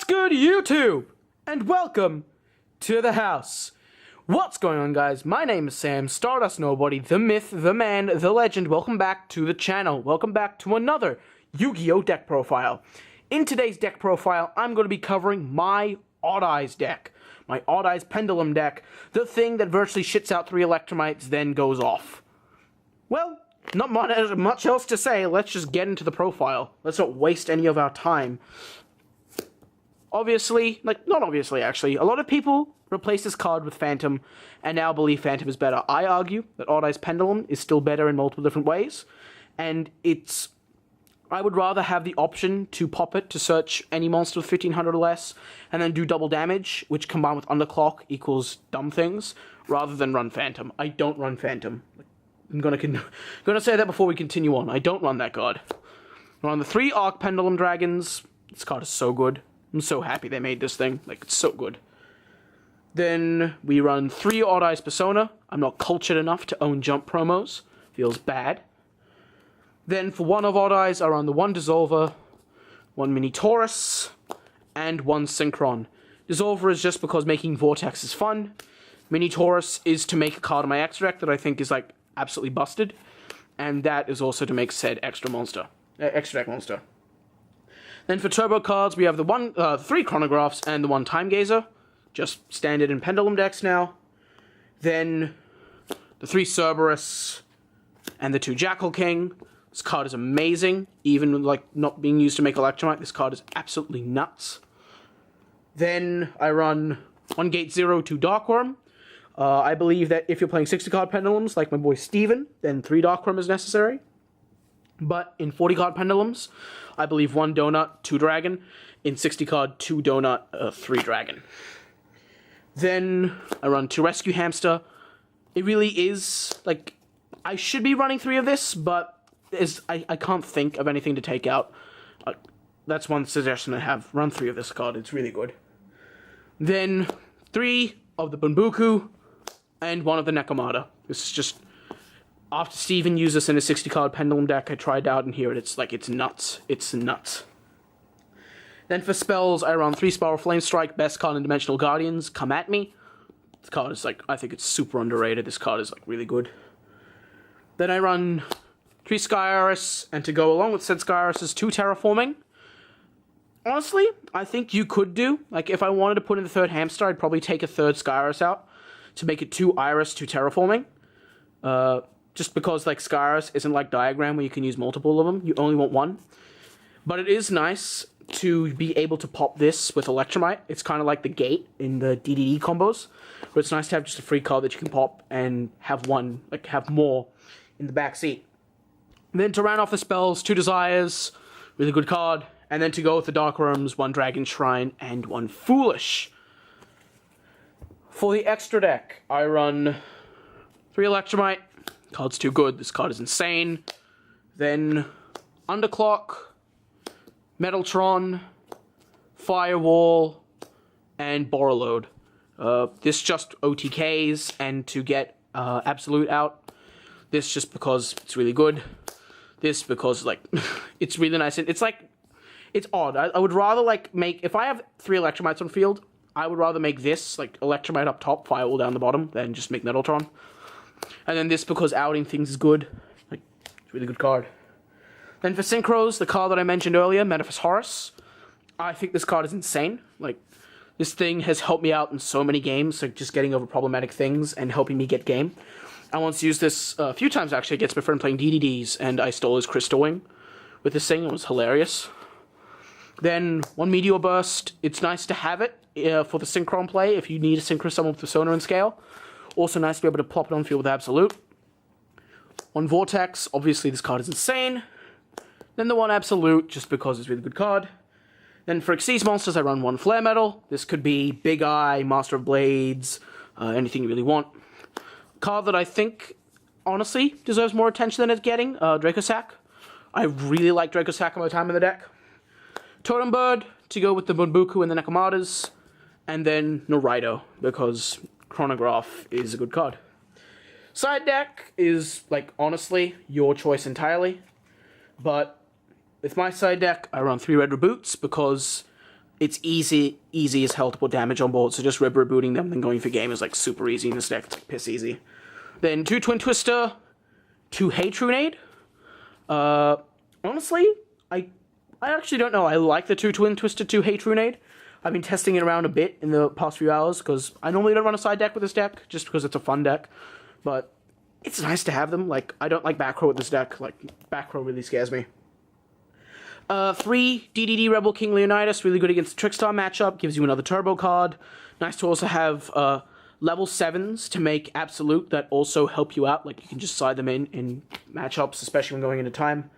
What's good, YouTube? And welcome to the house. What's going on, guys? My name is Sam, Stardust Nobody, the myth, the man, the legend. Welcome back to the channel. Welcome back to another Yu-Gi-Oh! Deck profile. In today's deck profile, I'm going to be covering my Odd Eyes deck. My Odd Eyes Pendulum deck. The thing that virtually shits out 3 Electromites, then goes off. Well, not much else to say. Let's just get into the profile. Let's not waste any of our time. Obviously, not obviously actually, a lot of people replace this card with Phantom and now believe Phantom is better. I argue that Odd Eyes Pendulum is still better in multiple different ways, and I would rather have the option to pop it to search any monster with 1500 or less, and then do double damage, which combined with Underclock equals dumb things, rather than run Phantom. I don't run Phantom. I'm gonna say that before we continue on. I don't run that card. I run the 3 Arc Pendulum Dragons. This card is so good. I'm so happy they made this thing. It's so good. Then we run 3 Odd Eyes Persona. I'm not cultured enough to own jump promos. Feels bad. Then for 1 of Odd Eyes, I run the 1 Dissolver, 1 Mini Taurus, and 1 Synchron. Dissolver is just because making Vortex is fun. Mini Taurus is to make a card in my extra deck that I think is absolutely busted. And that is also to make said extra deck monster. Then for turbo cards, we have the 3 Chronographs and the 1 Time Gazer. Just standard in Pendulum decks now. Then the 3 Cerberus and the 2 Jackal King. This card is amazing. Even not being used to make Electromite, this card is absolutely nuts. Then I run 1 Gate 0, 2 Darkworm. I believe that if you're playing 60 card Pendulums, like my boy Steven, then 3 Darkworm is necessary. But in 40 card Pendulums, I believe 1 Donut, 2 Dragon. In 60 card, 2 Donut, 3 Dragon. Then I run 2 Rescue Hamster. It really is, I should be running 3 of this, but I can't think of anything to take out. That's one suggestion I have. Run 3 of this card, it's really good. Then 3 of the Bunbuku, and 1 of the Nekomata. This is just, after Steven used this in a 60 card Pendulum deck, I tried out and here it's nuts. It's nuts. Then for spells, I run 3 Spiral Flame Strike, best card in Dimensional Guardians, Come At Me. This card is I think it's super underrated. This card is really good. Then I run 3 Sky Iris, and to go along with said Sky Iris is 2 Terraforming. Honestly, I think you could do, if I wanted to put in the 3rd Hamster, I'd probably take a 3rd Sky Iris out to make it 2 Iris, 2 Terraforming. Just because, Sky Iris isn't like Diagram where you can use multiple of them. You only want 1. But it is nice to be able to pop this with Electromite. It's kind of like the Gate in the DDD combos. But it's nice to have just a free card that you can pop and have have more in the back seat. And then to round off the spells, 2 Desires, really good card. And then to go with the Dark Worms, 1 Dragon Shrine, and 1 Foolish. For the extra deck, I run 3 Electromite. Card's too good. This card is insane. Then Underclock, Metaltron, Firewall, and Borreload. This just OTKs, and to get Absolute out. This just because it's really good. This because, it's really nice. It's it's odd. I would rather, if I have 3 Electromites on field, I would rather make this, Electromite up top, Firewall down the bottom, than just make Metaltron. And then this because outing things is good. It's a really good card. Then for Synchros, the card that I mentioned earlier, Metaphys Horus. I think this card is insane. This thing has helped me out in so many games, just getting over problematic things and helping me get game. I once used this a few times, actually, against my friend playing DDDs, and I stole his Crystal Wing with this thing. It was hilarious. Then 1 Meteor Burst. It's nice to have it for the Synchron play if you need to synchro someone with Persona and Scale. Also nice to be able to plop it on field with Absolute. 1 Vortex. Obviously, this card is insane. Then the 1 Absolute, just because it's a really good card. Then for Xyz monsters, I run 1 Flare Metal. This could be Big Eye, Master of Blades, anything you really want. Card that I think, honestly, deserves more attention than it's getting, Dracosack. I really like Dracosack on my time in the deck. Totem Bird, to go with the Bunbuku and the Nekomatas. And then Norido, because Chronograph is a good card. Side deck is, honestly, your choice entirely. But with my side deck, I run 3 Red Reboots because it's easy as hell to put damage on board, so just rebooting them and then going for game is like super easy in this deck. It's like piss easy. Then 2 Twin Twister, 2 Hate Runade. Honestly, I actually don't know. I like the 2 Twin Twister, 2 Hate Runade. I've been testing it around a bit in the past few hours, because I normally don't run a side deck with this deck, just because it's a fun deck. But it's nice to have them. Like, I don't like back row with this deck. Like, back row really scares me. 3 DDD Rebel King Leonidas, really good against the Trickstar matchup, gives you another turbo card. Nice to also have level 7s to make Absolute that also help you out. Like, you can just side them in matchups, especially when going into time.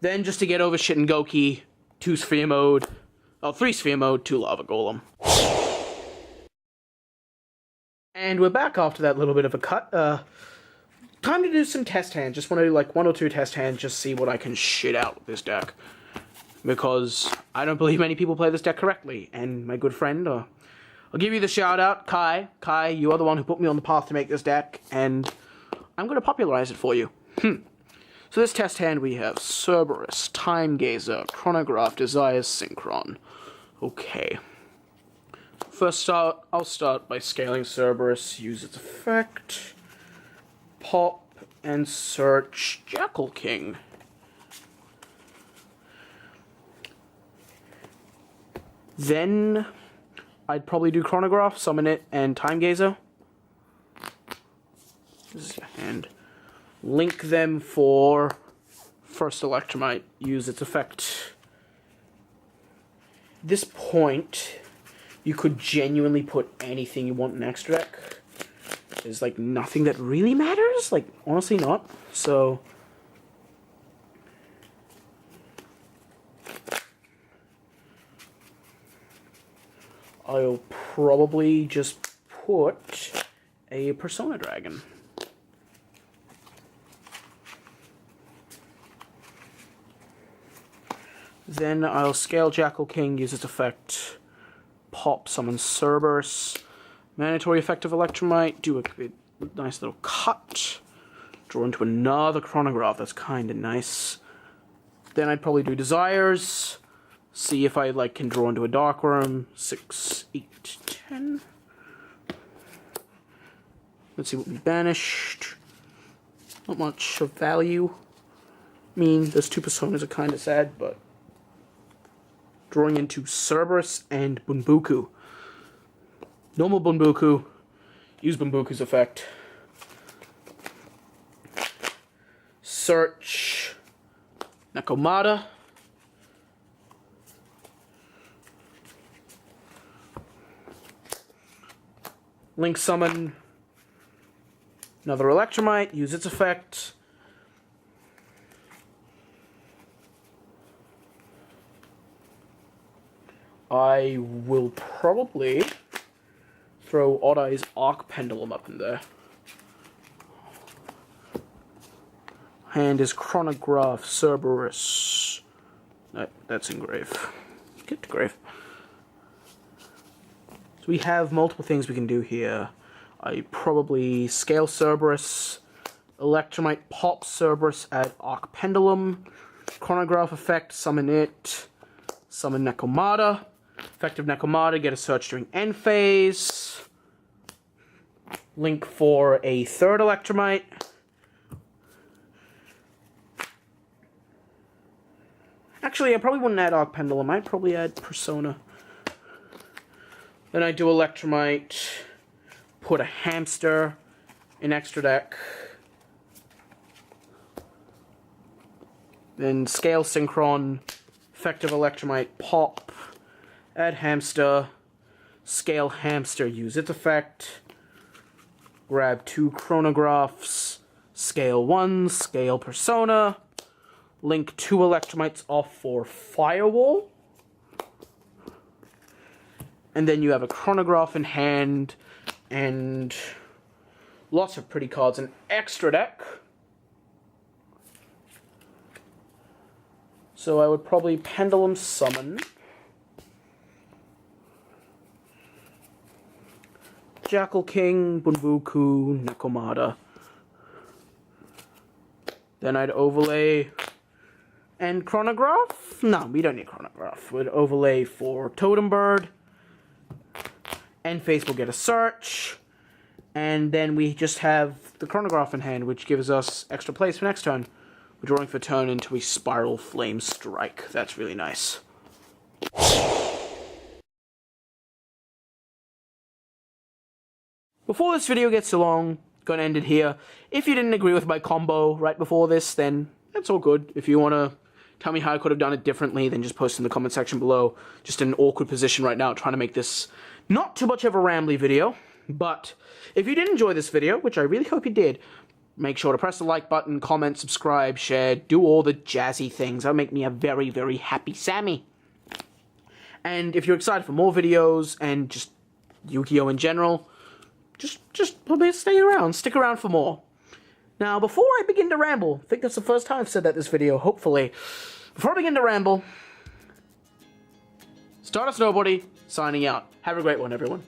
Then, just to get over shit in Goki, 2 Sphere Mode, 3 Sphere Mode, 2 Lava Golem. And we're back after that little bit of a cut. Time to do some test hands. Just want to do like 1 or 2 test hands, just see what I can shit out with this deck. Because I don't believe many people play this deck correctly. And my good friend, I'll give you the shout out, Kai. Kai, you are the one who put me on the path to make this deck, and I'm going to popularize it for you. So this test hand we have Cerberus, Time Gazer, Chronograph, Desires, Synchron. Okay. First I'll start by scaling Cerberus, use its effect, pop, and search Jackal King. Then I'd probably do Chronograph, summon it, and Time Gazer. This is your hand. Link them for first Electromite, use its effect. At this point, you could genuinely put anything you want in extra deck. There's like nothing that really matters, like honestly not. So I'll probably just put a Persona Dragon. Then I'll scale Jackal King, use its effect, pop, summon Cerberus, mandatory effect of Electromite, do a nice little cut, draw into another Chronograph, that's kinda nice. Then I'd probably do Desires, see if I like can draw into a Dark Worm, 6, 8, 10. Let's see what we banished. Not much of value. I mean, those 2 Personas are kinda sad, but drawing into Cerberus and Bunbuku. Normal Bunbuku, use Bunbuku's effect. Search Nakomata. Link summon another Electromite, use its effect. I will probably throw Odd Eye's Arc Pendulum up in there. Hand is Chronograph, Cerberus. That's in grave. Get to grave. So we have multiple things we can do here. I probably scale Cerberus, Electromite, pop Cerberus, add Arc Pendulum, Chronograph effect, summon it, summon Nakomata. Effective Nakomata, get a search during end phase. Link for a third Electromite. Actually, I probably wouldn't add Arc Pendulum. I'd probably add Persona. Then I do Electromite, put a Hamster in extra deck. Then scale Synchron, effective Electromite, pop. Add Hamster, scale Hamster, use its effect, grab 2 Chronographs, scale 1, scale Persona, link 2 Electromites off for Firewall, and then you have a Chronograph in hand, and lots of pretty cards in extra deck. So I would probably Pendulum summon Jackal King, Bunbuku, Nakomata. Then I'd overlay And chronograph? No, we don't need chronograph. We'd overlay for totem bird. End face will get a search. And then we just have the chronograph in hand, which gives us extra plays for next turn. We're drawing for turn into a spiral flame strike. That's really nice. Before this video gets too long, gonna end it here. If you didn't agree with my combo right before this, then that's all good. If you wanna tell me how I could have done it differently, then just post in the comment section below. Just in an awkward position right now, trying to make this not too much of a rambly video. But if you did enjoy this video, which I really hope you did, make sure to press the like button, comment, subscribe, share, do all the jazzy things. That'll make me a very, very happy Sammy. And if you're excited for more videos and just Yu-Gi-Oh! In general, just probably stick around for more. Now, before I begin to ramble, I think that's the first time I've said that this video, hopefully. Before I begin to ramble, Stardust Nobody, signing out. Have a great one, everyone.